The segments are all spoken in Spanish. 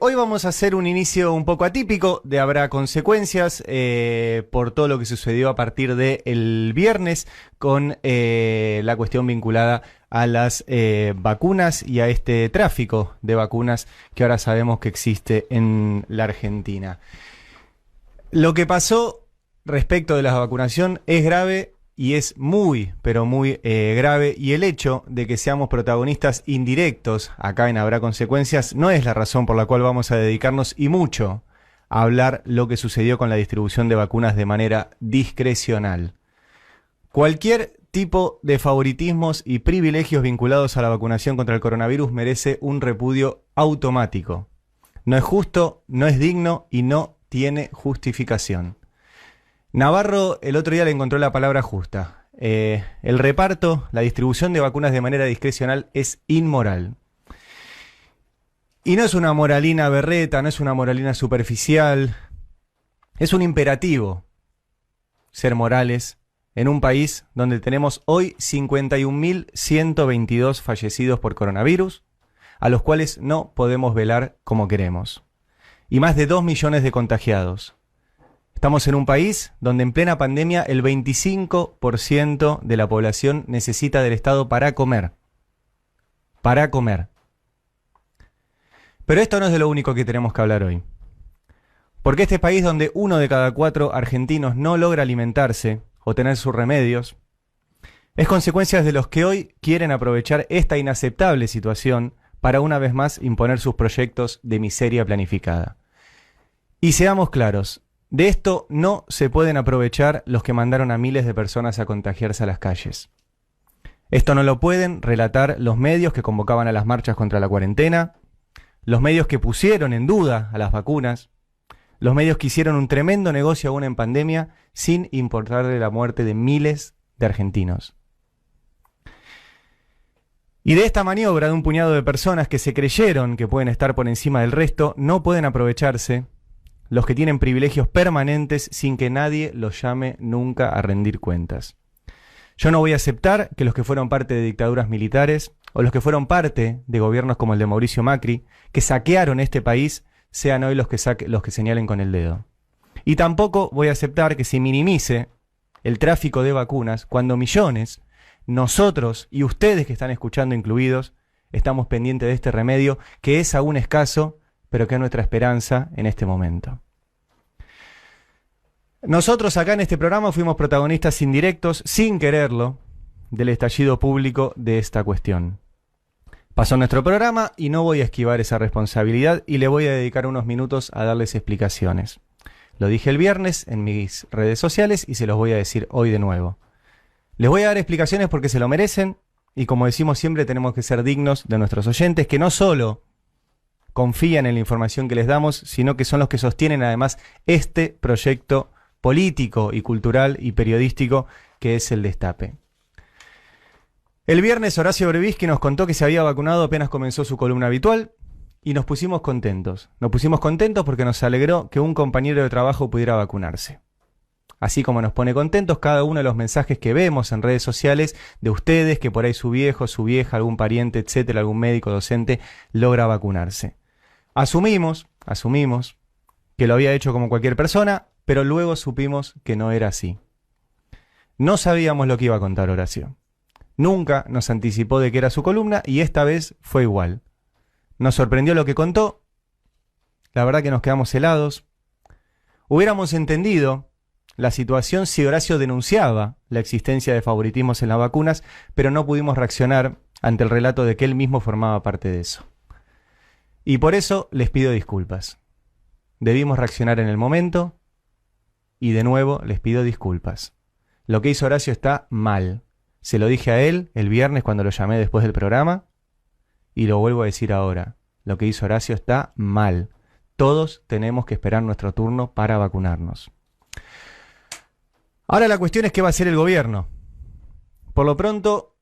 Hoy vamos a hacer un inicio un poco atípico de Habrá Consecuencias por todo lo que sucedió a partir del viernes con la cuestión vinculada a las vacunas y a este tráfico de vacunas que ahora sabemos que existe en la Argentina. Lo que pasó respecto de la vacunación es grave y es muy, pero muy grave, y el hecho de que seamos protagonistas indirectos acá en Habrá Consecuencias no es la razón por la cual vamos a dedicarnos y mucho a hablar lo que sucedió con la distribución de vacunas de manera discrecional. Cualquier tipo de favoritismos y privilegios vinculados a la vacunación contra el coronavirus merece un repudio automático. No es justo, no es digno y no tiene justificación. Navarro el otro día le encontró la palabra justa. El reparto, la distribución de vacunas de manera discrecional es inmoral. Y no es una moralina berreta, no es una moralina superficial. Es un imperativo ser morales en un país donde tenemos hoy 51.122 fallecidos por coronavirus, a los cuales no podemos velar como queremos. Y más de 2 millones de contagiados. Estamos en un país donde en plena pandemia el 25% de la población necesita del Estado para comer. Para comer. Pero esto no es de lo único que tenemos que hablar hoy. Porque este país donde 1 de cada 4 argentinos no logra alimentarse o tener sus remedios, es consecuencia de los que hoy quieren aprovechar esta inaceptable situación para una vez más imponer sus proyectos de miseria planificada. Y seamos claros, de esto no se pueden aprovechar los que mandaron a miles de personas a contagiarse a las calles. Esto no lo pueden relatar los medios que convocaban a las marchas contra la cuarentena, los medios que pusieron en duda a las vacunas, los medios que hicieron un tremendo negocio aún en pandemia sin importarle la muerte de miles de argentinos. Y de esta maniobra de un puñado de personas que se creyeron que pueden estar por encima del resto, no pueden aprovecharse los que tienen privilegios permanentes sin que nadie los llame nunca a rendir cuentas. Yo no voy a aceptar que los que fueron parte de dictaduras militares o los que fueron parte de gobiernos como el de Mauricio Macri, que saquearon este país, sean hoy los que señalen con el dedo. Y tampoco voy a aceptar que se minimice el tráfico de vacunas cuando millones, nosotros y ustedes que están escuchando incluidos, estamos pendientes de este remedio que es aún escaso, pero que es nuestra esperanza en este momento. Nosotros acá en este programa fuimos protagonistas indirectos, sin quererlo, del estallido público de esta cuestión. Pasó nuestro programa y no voy a esquivar esa responsabilidad y le voy a dedicar unos minutos a darles explicaciones. Lo dije el viernes en mis redes sociales y se los voy a decir hoy de nuevo. Les voy a dar explicaciones porque se lo merecen y como decimos siempre tenemos que ser dignos de nuestros oyentes que no solo confían en la información que les damos, sino que son los que sostienen además este proyecto político y cultural y periodístico que es el Destape. El viernes Horacio Brevisky nos contó que se había vacunado apenas comenzó su columna habitual y nos pusimos contentos. Nos pusimos contentos porque nos alegró que un compañero de trabajo pudiera vacunarse. Así como nos pone contentos cada uno de los mensajes que vemos en redes sociales de ustedes que por ahí su viejo, su vieja, algún pariente, etcétera, algún médico, docente logra vacunarse. Asumimos que lo había hecho como cualquier persona, pero luego supimos que no era así. No sabíamos lo que iba a contar Horacio. Nunca nos anticipó de que era su columna y esta vez fue igual. Nos sorprendió lo que contó. La verdad que nos quedamos helados. Hubiéramos entendido la situación si Horacio denunciaba la existencia de favoritismos en las vacunas, pero no pudimos reaccionar ante el relato de que él mismo formaba parte de eso. Y por eso les pido disculpas. Debimos reaccionar en el momento y de nuevo les pido disculpas. Lo que hizo Horacio está mal. Se lo dije a él el viernes cuando lo llamé después del programa y lo vuelvo a decir ahora. Lo que hizo Horacio está mal. Todos tenemos que esperar nuestro turno para vacunarnos. Ahora la cuestión es qué va a hacer el gobierno. Por lo pronto,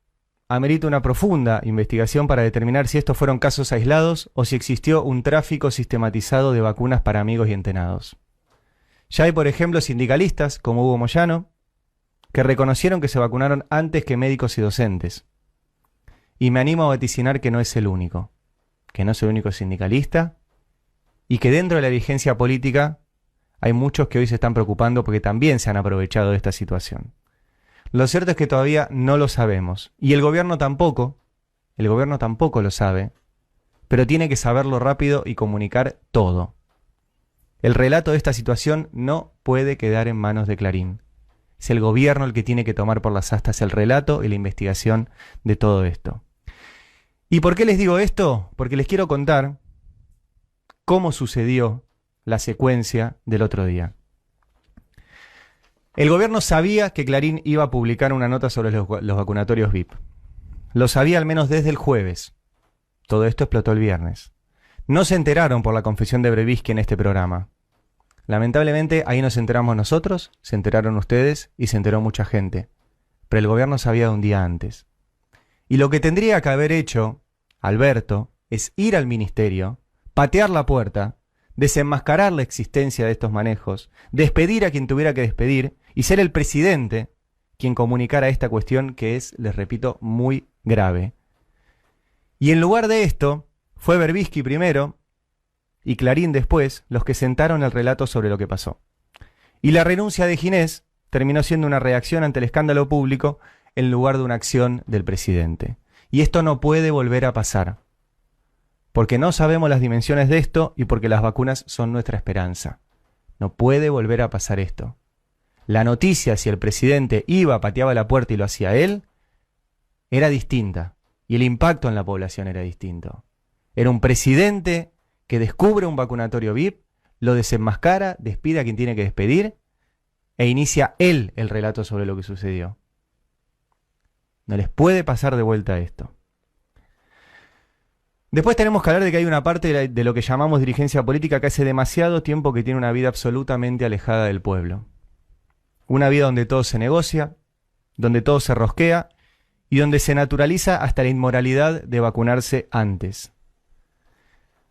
amerita una profunda investigación para determinar si estos fueron casos aislados o si existió un tráfico sistematizado de vacunas para amigos y entenados. Ya hay, por ejemplo, sindicalistas, como Hugo Moyano, que reconocieron que se vacunaron antes que médicos y docentes. Y me animo a vaticinar que no es el único. Que no es el único sindicalista y que dentro de la dirigencia política hay muchos que hoy se están preocupando porque también se han aprovechado de esta situación. Lo cierto es que todavía no lo sabemos, y el gobierno tampoco lo sabe, pero tiene que saberlo rápido y comunicar todo. El relato de esta situación no puede quedar en manos de Clarín. Es el gobierno el que tiene que tomar por las astas el relato y la investigación de todo esto. ¿Y por qué les digo esto? Porque les quiero contar cómo sucedió la secuencia del otro día. El gobierno sabía que Clarín iba a publicar una nota sobre los vacunatorios VIP. Lo sabía al menos desde el jueves. Todo esto explotó el viernes. No se enteraron por la confesión de Brevisky en este programa. Lamentablemente, ahí nos enteramos nosotros, se enteraron ustedes y se enteró mucha gente. Pero el gobierno sabía de un día antes. Y lo que tendría que haber hecho Alberto es ir al ministerio, patear la puerta, desenmascarar la existencia de estos manejos, despedir a quien tuviera que despedir y ser el presidente quien comunicara esta cuestión que es, les repito, muy grave. Y en lugar de esto, fue Brevisky primero y Clarín después los que sentaron el relato sobre lo que pasó. Y la renuncia de Ginés terminó siendo una reacción ante el escándalo público en lugar de una acción del presidente. Y esto no puede volver a pasar, porque no sabemos las dimensiones de esto y porque las vacunas son nuestra esperanza. No puede volver a pasar esto. La noticia, si el presidente iba, pateaba la puerta y lo hacía él, era distinta. Y el impacto en la población era distinto. Era un presidente que descubre un vacunatorio VIP, lo desenmascara, despide a quien tiene que despedir e inicia él el relato sobre lo que sucedió. No les puede pasar de vuelta esto. Después tenemos que hablar de que hay una parte de lo que llamamos dirigencia política que hace demasiado tiempo que tiene una vida absolutamente alejada del pueblo. Una vida donde todo se negocia, donde todo se rosquea y donde se naturaliza hasta la inmoralidad de vacunarse antes.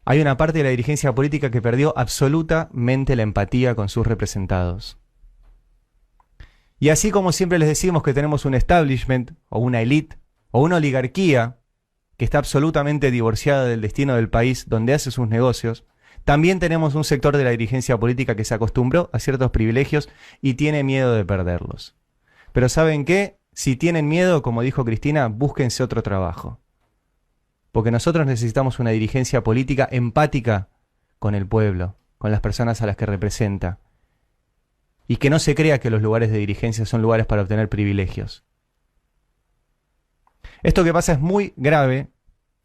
Hay una parte de la dirigencia política que perdió absolutamente la empatía con sus representados. Y así como siempre les decimos que tenemos un establishment, o una élite, o una oligarquía que está absolutamente divorciada del destino del país donde hace sus negocios, también tenemos un sector de la dirigencia política que se acostumbró a ciertos privilegios y tiene miedo de perderlos. Pero ¿saben qué? Si tienen miedo, como dijo Cristina, búsquense otro trabajo. Porque nosotros necesitamos una dirigencia política empática con el pueblo, con las personas a las que representa. Y que no se crea que los lugares de dirigencia son lugares para obtener privilegios. Esto que pasa es muy grave,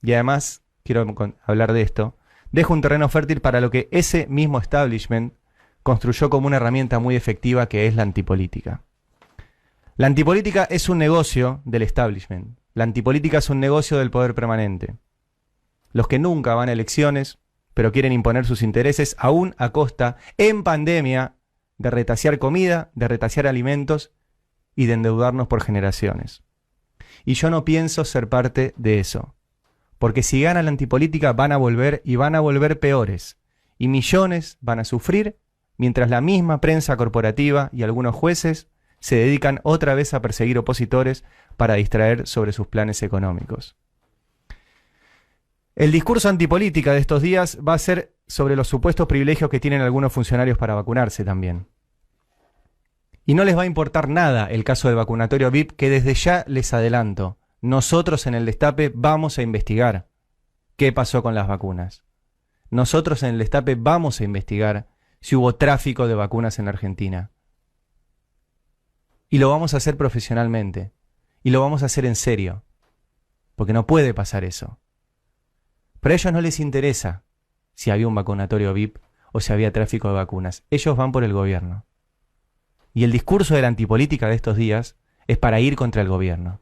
y además, quiero hablar de esto, deja un terreno fértil para lo que ese mismo establishment construyó como una herramienta muy efectiva, que es la antipolítica. La antipolítica es un negocio del establishment. La antipolítica es un negocio del poder permanente. Los que nunca van a elecciones, pero quieren imponer sus intereses, aún a costa, en pandemia, de retasear comida, de retasear alimentos y de endeudarnos por generaciones. Y yo no pienso ser parte de eso. Porque si gana la antipolítica van a volver y van a volver peores. Y millones van a sufrir mientras la misma prensa corporativa y algunos jueces se dedican otra vez a perseguir opositores para distraer sobre sus planes económicos. El discurso antipolítica de estos días va a ser sobre los supuestos privilegios que tienen algunos funcionarios para vacunarse también. Y no les va a importar nada el caso del vacunatorio VIP, que desde ya les adelanto, nosotros en el Destape vamos a investigar qué pasó con las vacunas. Nosotros en el Destape vamos a investigar si hubo tráfico de vacunas en la Argentina. Y lo vamos a hacer profesionalmente. Y lo vamos a hacer en serio. Porque no puede pasar eso. Pero a ellos no les interesa si había un vacunatorio VIP o si había tráfico de vacunas. Ellos van por el gobierno. Y el discurso de la antipolítica de estos días es para ir contra el gobierno.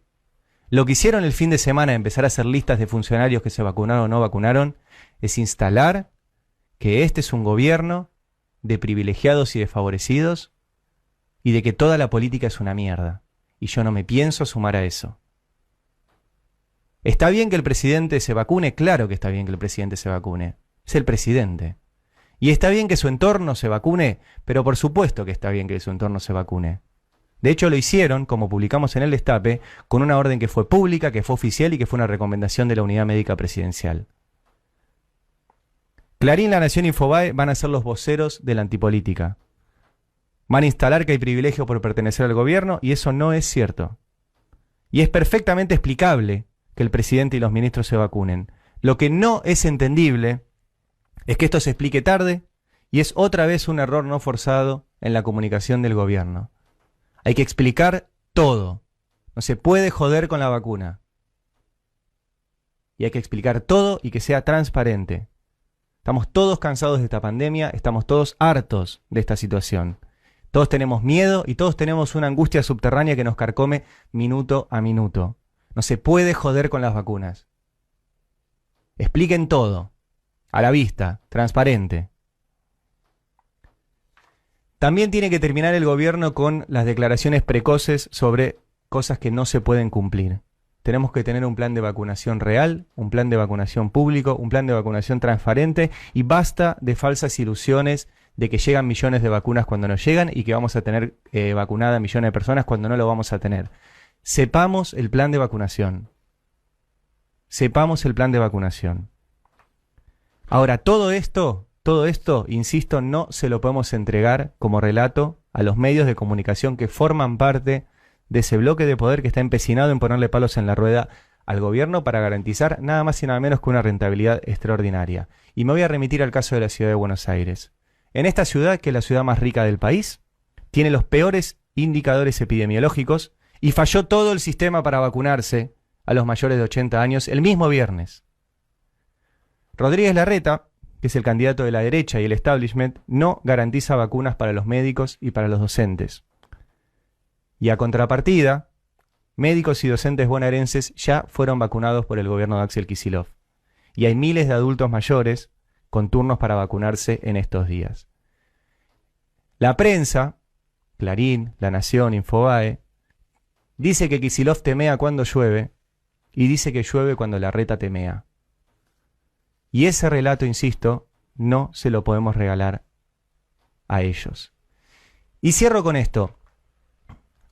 Lo que hicieron el fin de semana, empezar a hacer listas de funcionarios que se vacunaron o no vacunaron, es instalar que este es un gobierno de privilegiados y desfavorecidos y de que toda la política es una mierda. Y yo no me pienso sumar a eso. ¿Está bien que el presidente se vacune? Claro que está bien que el presidente se vacune. Es el presidente. Y está bien que su entorno se vacune, pero por supuesto que está bien que su entorno se vacune. De hecho lo hicieron, como publicamos en el Destape, con una orden que fue pública, que fue oficial y que fue una recomendación de la Unidad Médica Presidencial. Clarín, La Nación y Infobae van a ser los voceros de la antipolítica. Van a instalar que hay privilegio por pertenecer al gobierno y eso no es cierto. Y es perfectamente explicable que el presidente y los ministros se vacunen. Lo que no es entendible es que esto se explique tarde y es otra vez un error no forzado en la comunicación del gobierno. Hay que explicar todo. No se puede joder con la vacuna. Y hay que explicar todo y que sea transparente. Estamos todos cansados de esta pandemia, estamos todos hartos de esta situación. Todos tenemos miedo y todos tenemos una angustia subterránea que nos carcome minuto a minuto. No se puede joder con las vacunas. Expliquen todo, a la vista, transparente. También tiene que terminar el gobierno con las declaraciones precoces sobre cosas que no se pueden cumplir. Tenemos que tener un plan de vacunación real, un plan de vacunación público, un plan de vacunación transparente y basta de falsas ilusiones de que llegan millones de vacunas cuando no llegan y que vamos a tener vacunadas millones de personas cuando no lo vamos a tener. Sepamos el plan de vacunación. Sepamos el plan de vacunación. Ahora, todo esto, insisto, no se lo podemos entregar como relato a los medios de comunicación que forman parte de ese bloque de poder que está empecinado en ponerle palos en la rueda al gobierno para garantizar nada más y nada menos que una rentabilidad extraordinaria. Y me voy a remitir al caso de la ciudad de Buenos Aires. En esta ciudad, que es la ciudad más rica del país, tiene los peores indicadores epidemiológicos y falló todo el sistema para vacunarse a los mayores de 80 años el mismo viernes. Rodríguez Larreta, que es el candidato de la derecha y el establishment, no garantiza vacunas para los médicos y para los docentes. Y a contrapartida, médicos y docentes bonaerenses ya fueron vacunados por el gobierno de Axel Kicillof. Y hay miles de adultos mayores con turnos para vacunarse en estos días. La prensa, Clarín, La Nación, Infobae, dice que Kicillof temea cuando llueve y dice que llueve cuando Larreta temea. Y ese relato, insisto, no se lo podemos regalar a ellos. Y cierro con esto.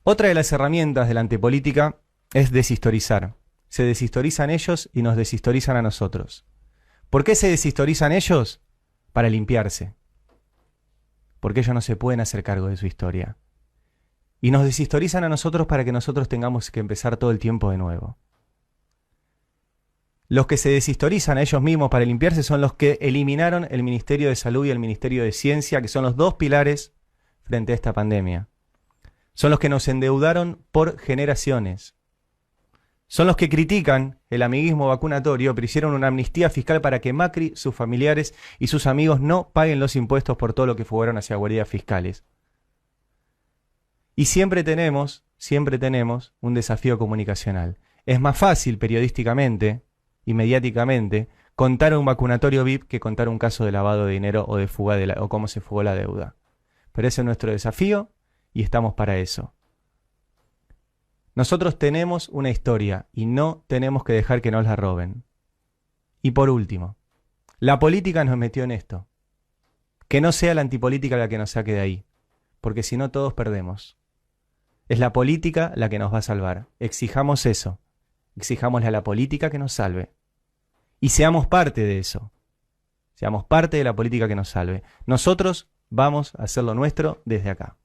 Otra de las herramientas de la antipolítica es deshistorizar. Se deshistorizan ellos y nos deshistorizan a nosotros. ¿Por qué se deshistorizan ellos? Para limpiarse. Porque ellos no se pueden hacer cargo de su historia. Y nos deshistorizan a nosotros para que nosotros tengamos que empezar todo el tiempo de nuevo. Los que se deshistorizan a ellos mismos para limpiarse son los que eliminaron el Ministerio de Salud y el Ministerio de Ciencia, que son los dos pilares frente a esta pandemia. Son los que nos endeudaron por generaciones. Son los que critican el amiguismo vacunatorio, pero hicieron una amnistía fiscal para que Macri, sus familiares y sus amigos no paguen los impuestos por todo lo que fugaron hacia guardias fiscales. Y siempre tenemos un desafío comunicacional. Es más fácil periodísticamente y mediáticamente contar un vacunatorio VIP que contar un caso de lavado de dinero o de fuga o cómo se fugó la deuda. Pero ese es nuestro desafío y estamos para eso. Nosotros tenemos una historia y no tenemos que dejar que nos la roben. Y por último, la política nos metió en esto. Que no sea la antipolítica la que nos saque de ahí, porque si no todos perdemos. Es la política la que nos va a salvar. Exijamos eso. Exijámosle a la política que nos salve. Y seamos parte de eso. Seamos parte de la política que nos salve. Nosotros vamos a hacer lo nuestro desde acá.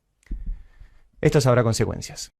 Esto habrá consecuencias.